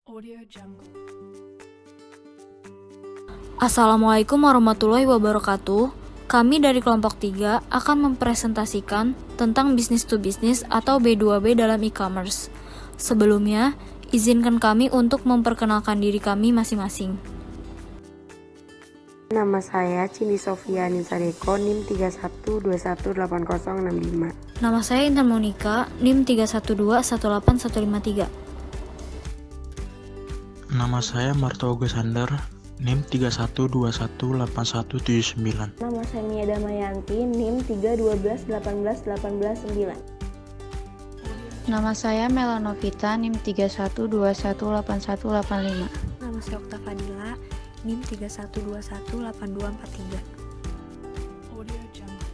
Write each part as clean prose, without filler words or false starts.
Audio Jungle. Assalamualaikum warahmatullahi wabarakatuh. Kami dari kelompok 3 akan mempresentasikan tentang bisnis to bisnis atau B2B dalam e-commerce. Sebelumnya, izinkan kami untuk memperkenalkan diri kami masing-masing. Nama saya Cindy Sofia Nisareko, NIM 31218065. Nama saya Intan Monika, NIM 312181153. Nama saya Marto Augusander, NIM 31218179. Nama saya Mia Damayanti, NIM 312181189. Nama saya Melanovita, NIM 31218185. Nama saya Okta Fadila, NIM 31218243. Audio Jungle.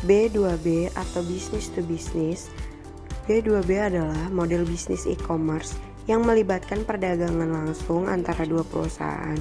B2B atau Business to Business. B2B adalah model bisnis e-commerce yang melibatkan perdagangan langsung antara dua perusahaan.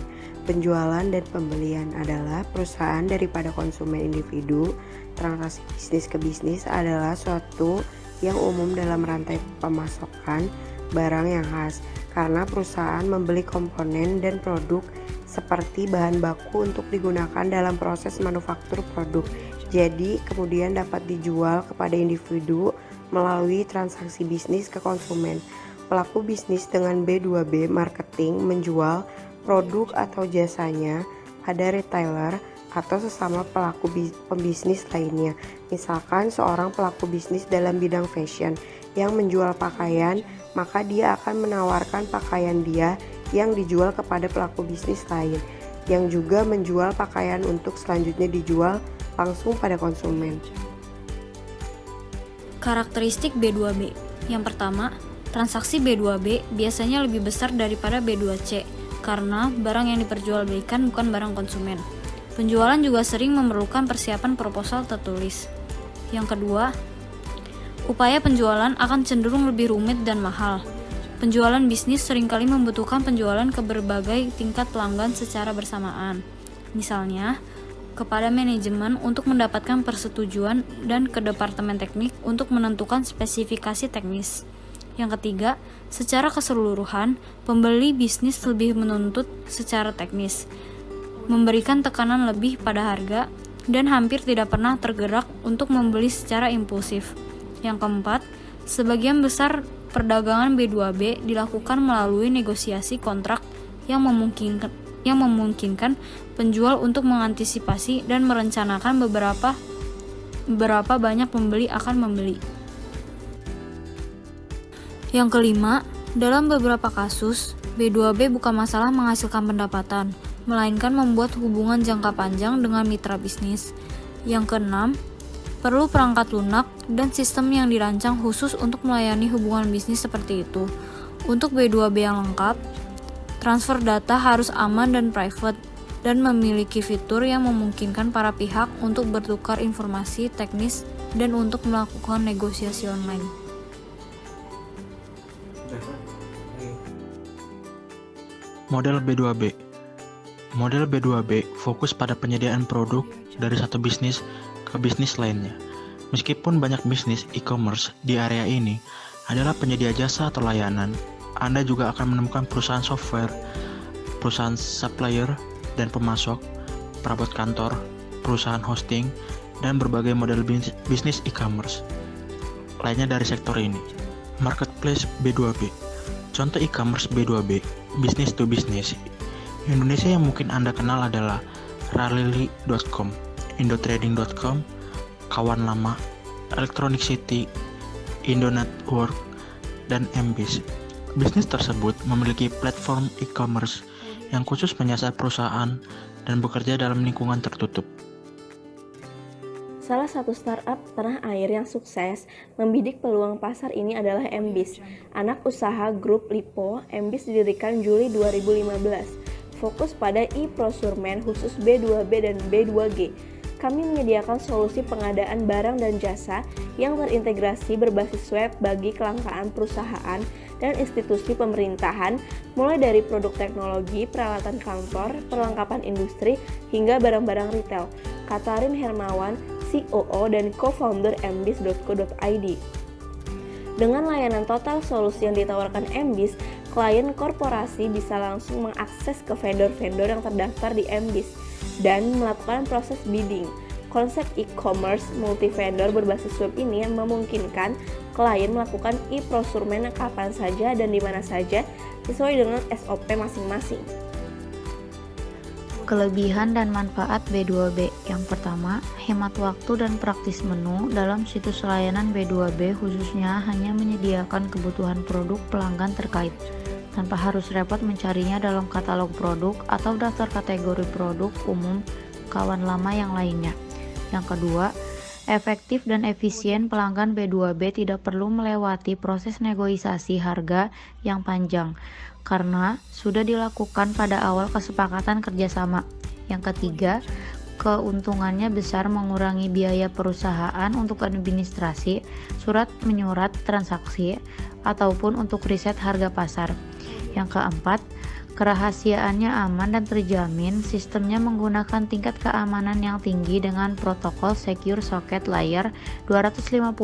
Penjualan dan pembelian adalah perusahaan daripada konsumen individu. Transaksi bisnis ke bisnis adalah suatu yang umum dalam rantai pemasokan barang yang khas, karena perusahaan membeli komponen dan produk seperti bahan baku untuk digunakan dalam proses manufaktur produk. Jadi kemudian dapat dijual kepada individu melalui transaksi bisnis ke konsumen. Pelaku bisnis dengan B2B marketing menjual produk atau jasanya pada retailer atau sesama pelaku pembisnis lainnya. Misalkan seorang pelaku bisnis dalam bidang fashion yang menjual pakaian, maka dia akan menawarkan pakaian dia yang dijual kepada pelaku bisnis lain yang juga menjual pakaian untuk selanjutnya dijual langsung pada konsumen. Karakteristik B2B. Yang pertama, transaksi B2B biasanya lebih besar daripada B2C karena barang yang diperjualbelikan bukan barang konsumen. Penjualan juga sering memerlukan persiapan proposal tertulis. Yang kedua, upaya penjualan akan cenderung lebih rumit dan mahal. Penjualan bisnis seringkali membutuhkan penjualan ke berbagai tingkat pelanggan secara bersamaan. Misalnya, kepada manajemen untuk mendapatkan persetujuan dan ke departemen teknik untuk menentukan spesifikasi teknis. Yang ketiga, secara keseluruhan, pembeli bisnis lebih menuntut secara teknis, memberikan tekanan lebih pada harga, dan hampir tidak pernah tergerak untuk membeli secara impulsif. Yang keempat, sebagian besar perdagangan B2B dilakukan melalui negosiasi kontrak yang memungkinkan penjual untuk mengantisipasi dan merencanakan beberapa banyak pembeli akan membeli. Yang kelima, dalam beberapa kasus, B2B bukan masalah menghasilkan pendapatan, melainkan membuat hubungan jangka panjang dengan mitra bisnis. Yang keenam, perlu perangkat lunak dan sistem yang dirancang khusus untuk melayani hubungan bisnis seperti itu. Untuk B2B yang lengkap, transfer data harus aman dan private, dan memiliki fitur yang memungkinkan para pihak untuk bertukar informasi teknis dan untuk melakukan negosiasi online. Model B2B. Model B2B fokus pada penyediaan produk dari satu bisnis ke bisnis lainnya. Meskipun banyak bisnis e-commerce di area ini adalah penyedia jasa atau layanan, Anda juga akan menemukan perusahaan software, perusahaan supplier dan pemasok, perabot kantor, perusahaan hosting, dan berbagai model bisnis e-commerce lainnya dari sektor ini. Marketplace B2B. Contoh e-commerce B2B, business to business Indonesia yang mungkin Anda kenal adalah Rarely.com, Indotrading.com, Kawan Lama, Electronic City, Indonetwork, dan Mbis. Bisnis tersebut memiliki platform e-commerce yang khusus menyasar perusahaan dan bekerja dalam lingkungan tertutup. Salah satu startup tanah air yang sukses membidik peluang pasar ini adalah Mbis, anak usaha grup Lipo. Mbis didirikan Juli 2015, fokus pada e-procurement khusus B2B dan B2G. Kami menyediakan solusi pengadaan barang dan jasa yang terintegrasi berbasis web bagi kelangkaan perusahaan dan institusi pemerintahan, mulai dari produk teknologi, peralatan kantor, perlengkapan industri, hingga barang-barang retail. Katarin Hermawan, COO dan co-founder mbis.co.id. Dengan layanan total solusi yang ditawarkan Mbis, klien korporasi bisa langsung mengakses ke vendor-vendor yang terdaftar di MBIS dan melakukan proses bidding. Konsep e-commerce multi-vendor berbasis web ini yang memungkinkan klien melakukan e-procurement kapan saja dan di mana saja sesuai dengan SOP masing-masing. Kelebihan dan manfaat B2B. Yang pertama, hemat waktu dan praktis menu. Dalam situs layanan B2B khususnya hanya menyediakan kebutuhan produk pelanggan terkait, tanpa harus repot mencarinya dalam katalog produk atau daftar kategori produk umum kawan lama yang lainnya. Yang kedua, efektif dan efisien. Pelanggan B2B tidak perlu melewati proses negosiasi harga yang panjang karena sudah dilakukan pada awal kesepakatan kerjasama. Yang ketiga, keuntungannya besar, mengurangi biaya perusahaan untuk administrasi, surat menyurat transaksi, ataupun untuk riset harga pasar. Yang keempat, kerahasiaannya aman dan terjamin. Sistemnya menggunakan tingkat keamanan yang tinggi dengan protokol Secure Socket Layer 256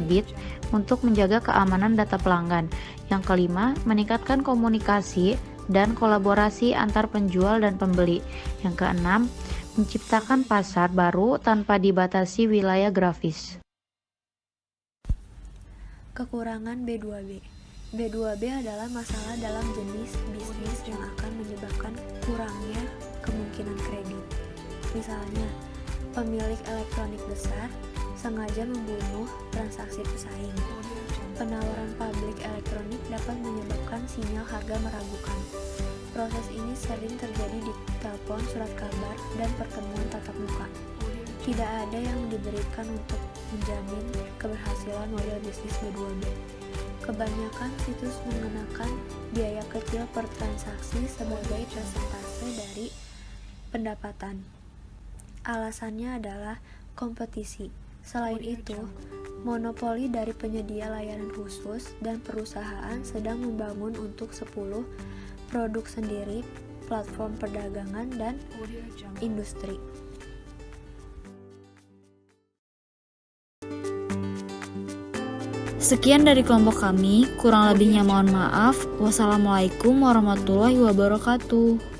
bit untuk menjaga keamanan data pelanggan. Yang kelima, meningkatkan komunikasi dan kolaborasi antar penjual dan pembeli. Yang keenam, menciptakan pasar baru tanpa dibatasi wilayah grafis. Kekurangan B2B. B2B adalah masalah dalam jenis bisnis yang akan menyebabkan kurangnya kemungkinan kredit. Misalnya, pemilik elektronik besar sengaja membunuh transaksi pesaing. Penawaran publik elektronik dapat menyebabkan sinyal harga meragukan. Proses ini sering terjadi di telepon, surat kabar, dan pertemuan tatap muka. Tidak ada yang diberikan untuk menjamin keberhasilan model bisnis B2B. Kebanyakan situs mengenakan biaya kecil per transaksi sebagai persentase dari pendapatan. Alasannya adalah kompetisi. Selain itu, monopoli dari penyedia layanan khusus dan perusahaan sedang membangun untuk 10 produk sendiri, platform perdagangan, dan industri. Sekian dari kelompok kami, kurang lebihnya mohon maaf. Wassalamualaikum warahmatullahi wabarakatuh.